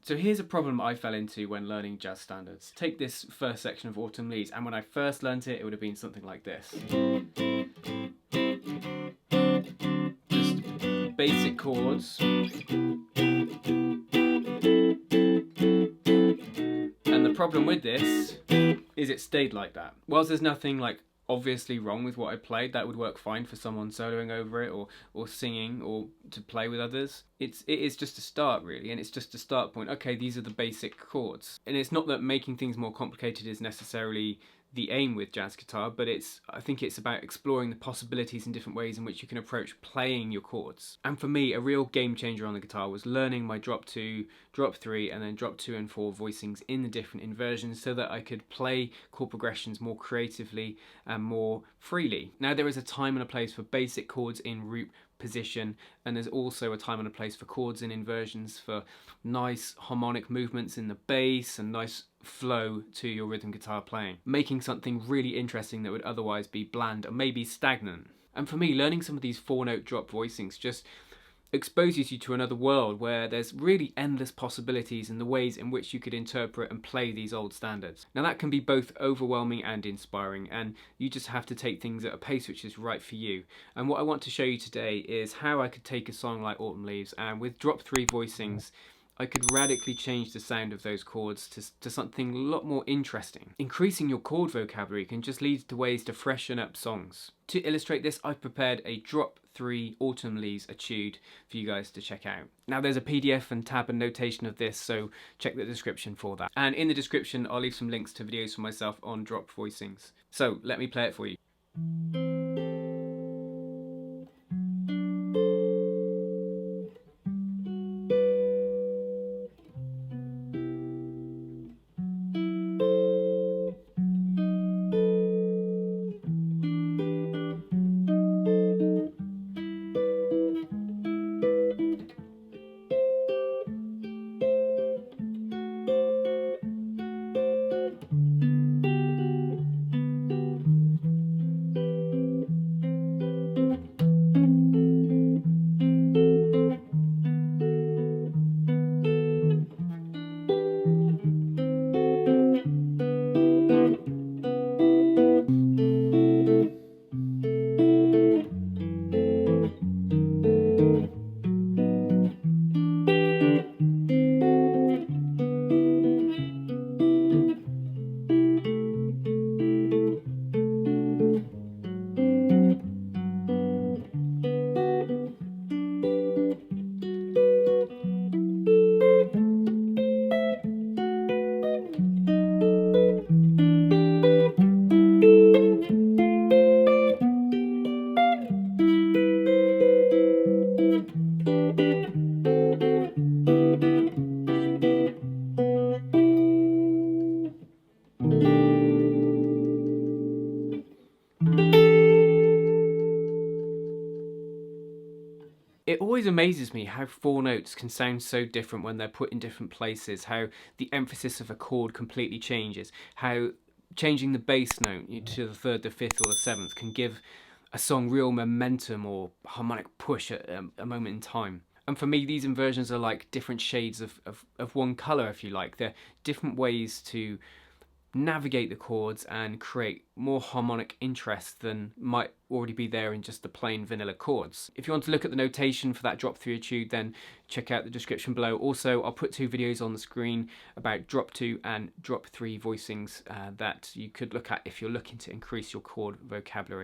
So here's a problem I fell into when learning jazz standards. Take this first section of Autumn Leaves, and when I first learnt it, it would have been something like this. Just basic chords. And the problem with this is it stayed like that. Whilst there's nothing like obviously wrong with what I played, that would work fine for someone soloing over it or singing or to play with others. It is just a start really, and it's just a start point. Okay, these are the basic chords. And it's not that making things more complicated is necessarily the aim with jazz guitar, but I think it's about exploring the possibilities and different ways in which you can approach playing your chords. And for me, a real game changer on the guitar was learning my drop 2, drop 3, and then drop 2 and 4 voicings in the different inversions so that I could play chord progressions more creatively and more freely. Now, there is a time and a place for basic chords in root position, and there's also a time and a place for chords in inversions for nice harmonic movements in the bass and nice flow to your rhythm guitar playing, making something really interesting that would otherwise be bland or maybe stagnant. And for me, learning some of these 4-note drop voicings just exposes you to another world where there's really endless possibilities in the ways in which you could interpret and play these old standards. Now that can be both overwhelming and inspiring, and you just have to take things at a pace which is right for you. And what I want to show you today is how I could take a song like Autumn Leaves and with drop 3 voicings I could radically change the sound of those chords to something a lot more interesting. Increasing your chord vocabulary can just lead to ways to freshen up songs. To illustrate this, I've prepared a drop 3 Autumn Leaves etude for you guys to check out. Now there's a PDF and tab and notation of this, so check the description for that. And in the description I'll leave some links to videos for myself on drop voicings. So let me play it for you. It always amazes me how 4 notes can sound so different when they're put in different places, how the emphasis of a chord completely changes, how changing the bass note to the 3rd, the 5th or the 7th can give a song real momentum or harmonic push at a moment in time. And for me, these inversions are like different shades of one colour, if you like. They're different ways to navigate the chords and create more harmonic interest than might already be there in just the plain vanilla chords. If you want to look at the notation for that drop 3 etude, then check out the description below. Also, I'll put 2 videos on the screen about drop 2 and drop 3 voicings that you could look at if you're looking to increase your chord vocabulary.